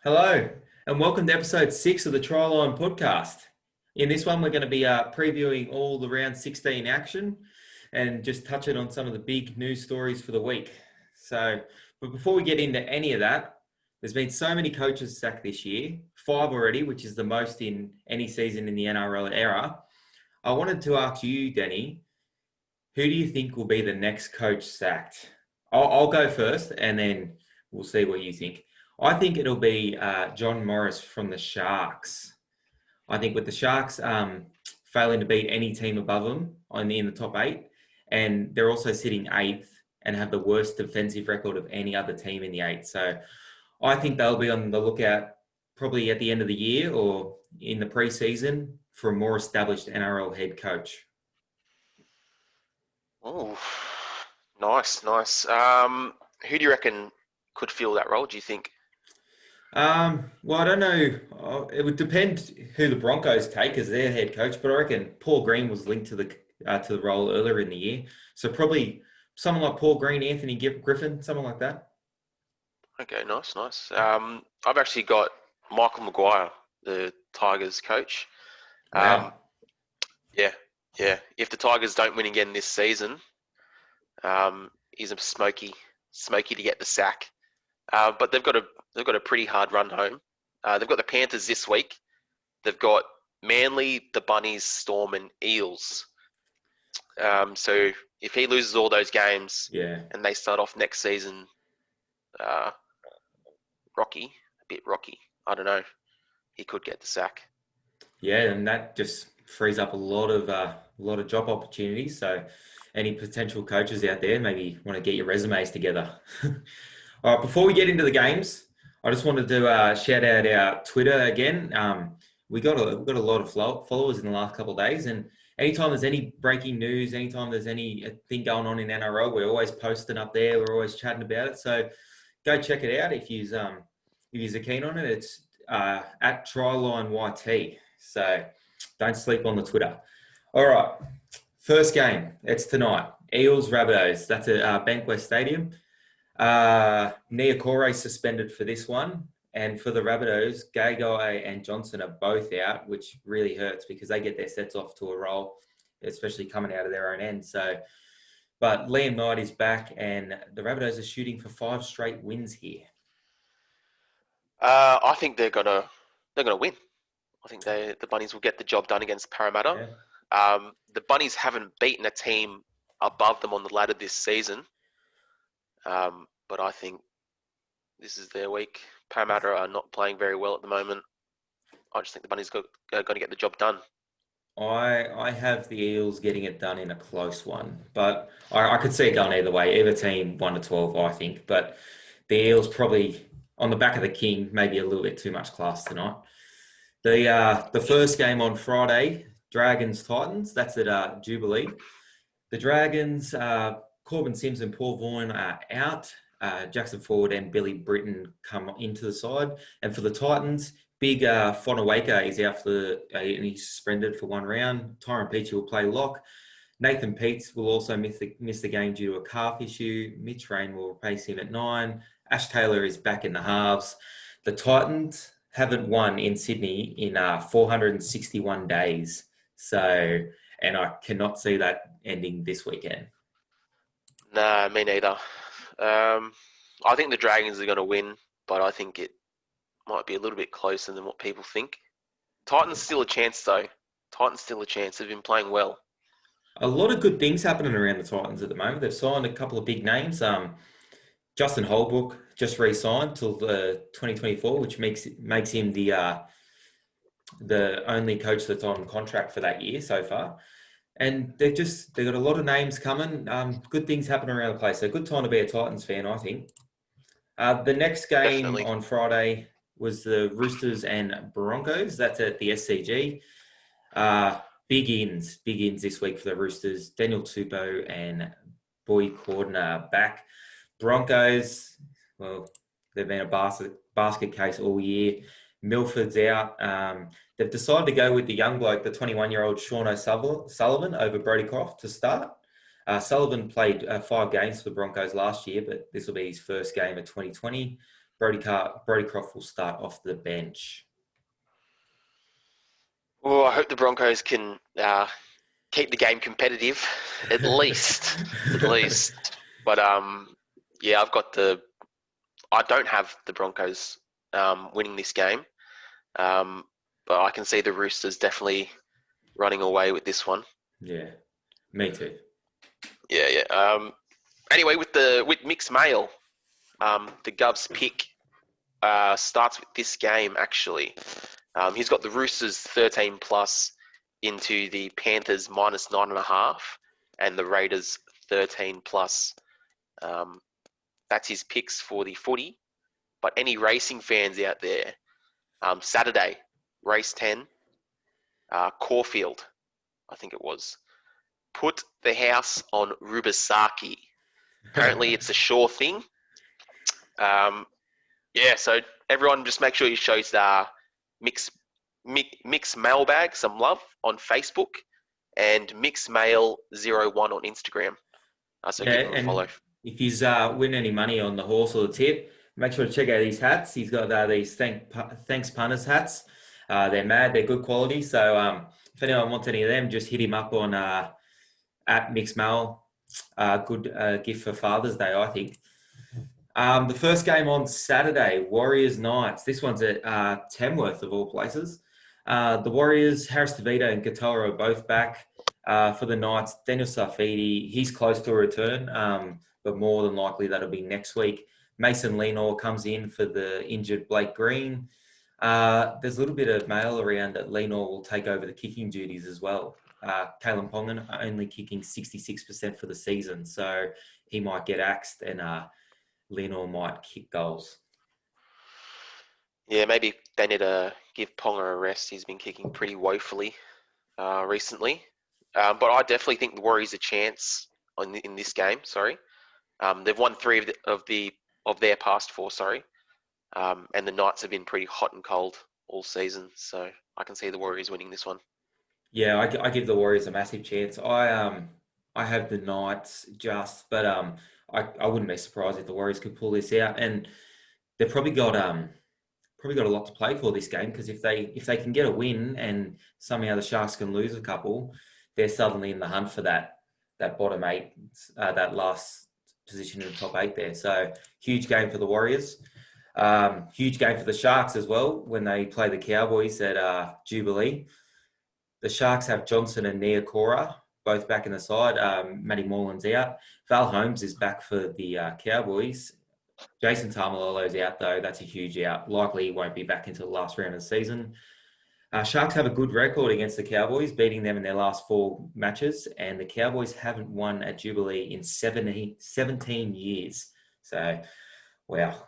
Hello, and welcome to episode 6 of the Tryline podcast. In this one, we're going to be previewing all the round 16 action and just touching on some of the big news stories for the week. But before we get into any of that, there's been so many coaches sacked this year, 5 already, which is the most in any season in the NRL era. I wanted to ask you, Danny, who do you think will be the next coach sacked? I'll go first, and then we'll see what you think. I think it'll be John Morris from the Sharks. I think with the Sharks failing to beat any team above them in the top 8, and they're also sitting 8th and have the worst defensive record of any other team in the 8. So I think they'll be on the lookout probably at the end of the year or in the pre-season for a more established NRL head coach. Oh, nice. Who do you reckon could fill that role, do you think? Well, I don't know. It would depend who the Broncos take as their head coach, but I reckon Paul Green was linked to the role earlier in the year. So probably someone like Paul Green, Anthony Griffin, someone like that. Okay, nice. I've actually got Michael Maguire, the Tigers coach. Wow. Yeah. If the Tigers don't win again this season, he's a smoky to get the sack. But they've got a pretty hard run home. They've got the Panthers this week. They've got Manly, the Bunnies, Storm, and Eels. So if he loses all those games, and they start off next season, a bit rocky. I don't know. He could get the sack. Yeah, and that just frees up a lot of job opportunities. So any potential coaches out there, maybe want to get your resumes together. All right, before we get into the games, I just wanted to shout out our Twitter again. We got a lot of followers in the last couple of days, and anytime there's any breaking news, anytime there's anything going on in NRL, we're always posting up there. We're always chatting about it. So go check it out if you're keen on it. It's at Tryline YT. So don't sleep on the Twitter. All right, first game. It's tonight. Eels Rabbitohs. That's at Bankwest Stadium. Niokore suspended for this one, and for the Rabbitohs, Gagai and Johnson are both out, which really hurts because they get their sets off to a roll, especially coming out of their own end. But Liam Knight is back, and the Rabbitohs are shooting for 5 straight wins here. I think they're gonna win. I think the Bunnies will get the job done against Parramatta. Yeah. The Bunnies haven't beaten a team above them on the ladder this season. But I think this is their week. Parramatta are not playing very well at the moment. I just think the Bunnies are going to get the job done. I have the Eels getting it done in a close one, but I could see it going either way. Either team 1-12, I think. But the Eels probably on the back of the king, maybe a little bit too much class tonight. The first game on Friday, Dragons Titans. That's at Jubilee. The Dragons. Corbin Sims and Paul Vaughan are out. Jackson Ford and Billy Britton come into the side. And for the Titans, big Fonawaka is out and he's suspended for 1 round. Tyron Peachy will play lock. Nathan Peets will also miss the game due to a calf issue. Mitch Rain will replace him at 9. Ash Taylor is back in the halves. The Titans haven't won in Sydney in 461 days. And I cannot see that ending this weekend. Nah, me neither. I think the Dragons are going to win, but I think it might be a little bit closer than what people think. Titans still a chance, though. They've been playing well. A lot of good things happening around the Titans at the moment. They've signed a couple of big names. Justin Holbrook just re-signed till the 2024, which makes him the only coach that's on contract for that year so far. And they've got a lot of names coming. Good things happening around the place. So good time to be a Titans fan, I think. The next game Definitely. On Friday was the Roosters and Broncos. That's at the SCG. Big ins this week for the Roosters. Daniel Tupou and Boyd Corden are back. Broncos, well, they've been a basket case all year. Milford's out. They've decided to go with the young bloke, the 21-year-old Sean O'Sullivan over Brodie Croft to start. Sullivan played 5 games for the Broncos last year, but this will be his first game of 2020. Brody Croft will start off the bench. Well, I hope the Broncos can keep the game competitive, at least. But yeah, I don't have the Broncos winning this game, but I can see the Roosters definitely running away with this one. Yeah, me too. Yeah. Anyway, with mixed mail, the Gov's pick starts with this game actually. He's got the Roosters 13 plus into the Panthers minus 9.5 and the Raiders 13 plus. That's his picks for the footy. But any racing fans out there, Saturday, race 10, Caulfield, I think it was. Put the house on Rubisaki. Apparently, it's a sure thing. So everyone just make sure you show Mix Mailbag some love on Facebook and MixMail01 on Instagram. So give him a follow. If he's win any money on the horse or the tip, make sure to check out these hats. He's got these thanks punters hats. They're mad. They're good quality. So if anyone wants any of them, just hit him up on at MixMail. Good gift for Father's Day, I think. The first game on Saturday, Warriors Knights. This one's at Tamworth of all places. The Warriors, Harris DeVito and Katoa are both back. For the Knights, Daniel Safidi, he's close to a return, but more than likely that'll be next week. Mason Lenore comes in for the injured Blake Green. There's a little bit of mail around that Lenore will take over the kicking duties as well. Kalen Pongan only kicking 66% for the season, so he might get axed and Lenore might kick goals. Yeah, maybe they need to give Ponga a rest. He's been kicking pretty woefully recently. But I definitely think the Warriors a chance in this game. Sorry, they've won 3 of their past 4. Sorry, and the Knights have been pretty hot and cold all season. So I can see the Warriors winning this one. Yeah, I give the Warriors a massive chance. I have the Knights but I wouldn't be surprised if the Warriors could pull this out, and they've probably got a lot to play for this game, because if they can get a win and somehow the Sharks can lose a couple, they're suddenly in the hunt for that bottom 8, that last position in the top 8 there. So huge game for the Warriors. Huge game for the Sharks as well when they play the Cowboys at Jubilee. The Sharks have Johnson and Niokora both back in the side. Matty Moreland's out. Val Holmes is back for the Cowboys. Jason Tamalolo's out, though. That's a huge out. Likely he won't be back until the last round of the season. Sharks have a good record against the Cowboys, beating them in their last 4 matches, and the Cowboys haven't won at Jubilee in 17 years. So, wow.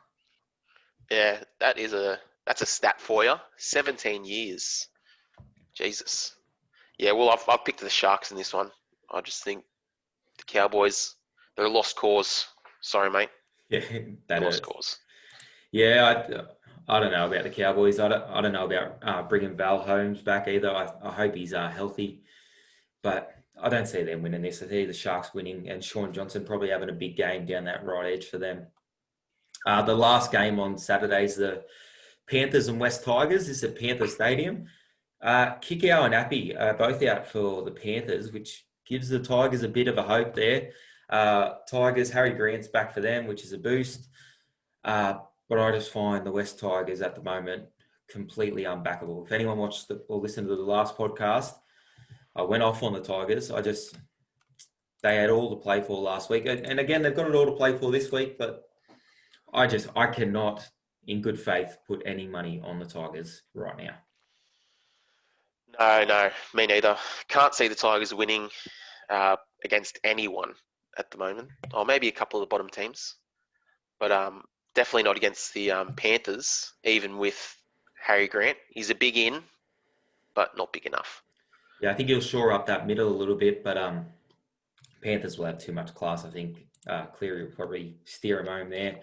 Yeah, that's a stat for you. 17 years. Jesus. Yeah, well, I've picked the Sharks in this one. I just think the Cowboys, they're a lost cause. Sorry, mate. Yeah, that lost cause. Yeah, I don't know about the Cowboys. I don't know about bringing Val Holmes back either. I hope he's healthy, but I don't see them winning this. I see the Sharks winning, and Sean Johnson probably having a big game down that right edge for them. The last game on Saturday is the Panthers and West Tigers. This is at Panther Stadium. Kikau and Appy are both out for the Panthers, which gives the Tigers a bit of a hope there. Tigers, Harry Grant's back for them, which is a boost. But I just find the West Tigers at the moment completely unbackable. If anyone watched or listened to the last podcast, I went off on the Tigers. They had all to play for last week. And again, they've got it all to play for this week, but I cannot, in good faith, put any money on the Tigers right now. No, me neither. Can't see the Tigers winning against anyone at the moment. Or maybe a couple of the bottom teams. But definitely not against the Panthers, even with Harry Grant. He's a big in, but not big enough. Yeah, I think he'll shore up that middle a little bit, but Panthers will have too much class, I think. Cleary will probably steer him home there.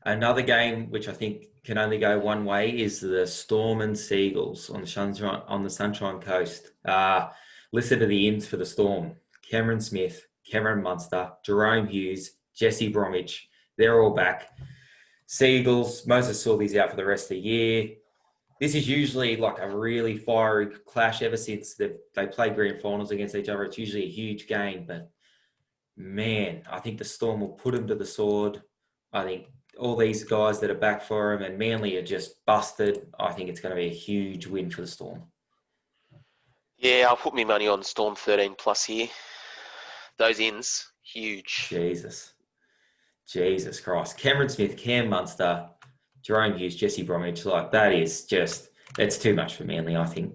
Another game which I think can only go one way is the Storm and Seagulls on the Sunshine Coast. Listen to the ins for the Storm. Cameron Smith, Cameron Munster, Jerome Hughes, Jesse Bromwich. They're all back. Seagulls, Moses Sulby's out for the rest of the year. This is usually like a really fiery clash ever since they play grand finals against each other. It's usually a huge game, but man, I think the Storm will put them to the sword. I think all these guys that are back for him and Manly are just busted. I think it's going to be a huge win for the Storm. Yeah, I'll put my money on Storm 13 plus here. Those ins, huge. Jesus Christ. Cameron Smith, Cam Munster, Jerome Hughes, Jesse Bromwich, like that is just, that's too much for Manly, I think.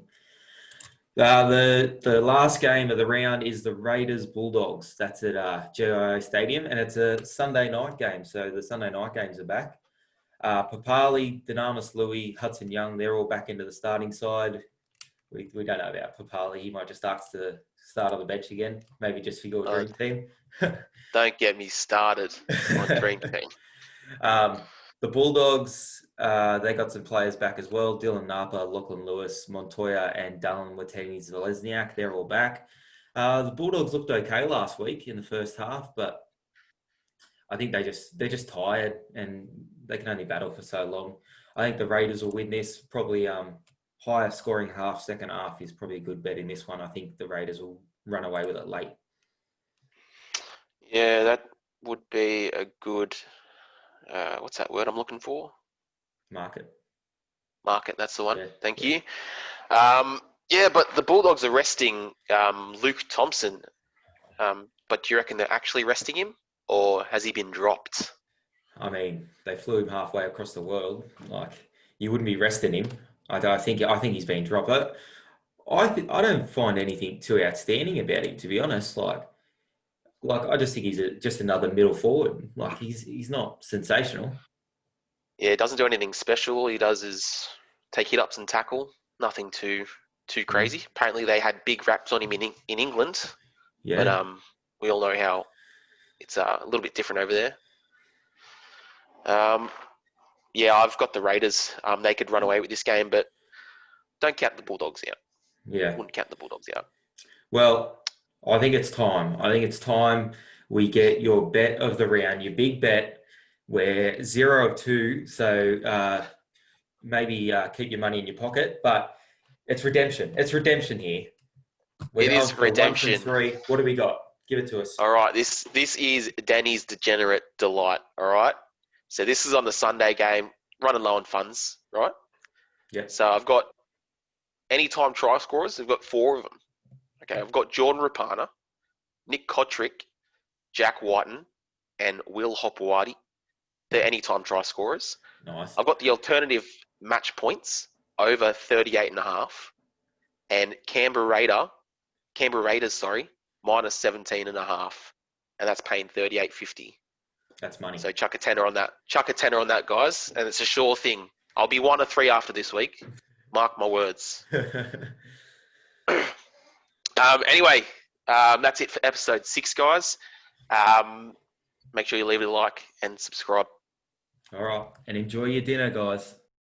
The last game of the round is the Raiders Bulldogs. That's at GIO Stadium, and it's a Sunday night game. So the Sunday night games are back. Papali, Dynamis Louis, Hudson Young, they're all back into the starting side. We don't know about Papali. He might just ask to start on the bench again, maybe just for your dream team. Don't get me started on dream team. The Bulldogs, they got some players back as well. Dylan Napa, Lachlan Lewis, Montoya, and Dallin Wateni-Zalesniak. They're all back. The Bulldogs looked okay last week in the first half, but I think they're just tired and they can only battle for so long. I think the Raiders will win this. Probably higher scoring half, second half is probably a good bet in this one. I think the Raiders will run away with it late. Yeah, that would be a good, what's that word I'm looking for? Market, that's the one. Yeah, Thank yeah. you. Yeah, but the Bulldogs are resting Luke Thompson. But do you reckon they're actually resting him, or has he been dropped? I mean, they flew him halfway across the world. Like, you wouldn't be resting him. I think he's been dropped. I don't find anything too outstanding about him, to be honest. Like I just think he's just another middle forward. Like he's not sensational. Yeah, doesn't do anything special. He does is take hit-ups and tackle. Nothing too crazy. Apparently, they had big raps on him in England. Yeah. But we all know how it's a little bit different over there. Yeah, I've got the Raiders. They could run away with this game, but don't count the Bulldogs out. Yeah. Wouldn't count the Bulldogs out. Well, I think it's time. We get your bet of the round, your big bet. We're 0 of 2, so maybe keep your money in your pocket. But it's redemption. It's redemption here. We're It going is for redemption. 1 from 3. What do we got? Give it to us. All right, this is Danny's degenerate delight. All right, so this is on the Sunday game, running low on funds, right? Yeah. So I've got anytime try scorers. I've got 4 of them. Okay, I've got Jordan Rapana, Nick Kotrick, Jack Whiten, and Will Hopewadi. They're anytime try scorers. Nice. I've got the alternative match points over 38.5, and Canberra Raiders, minus 17.5, and that's paying 38.50. That's money. So chuck a tenner on that. Chuck a tenner on that, guys, and it's a sure thing. I'll be 1 of 3 after this week. Mark my words. Anyway, that's it for episode 6, guys. Make sure you leave it a like and subscribe. All right. And enjoy your dinner, guys.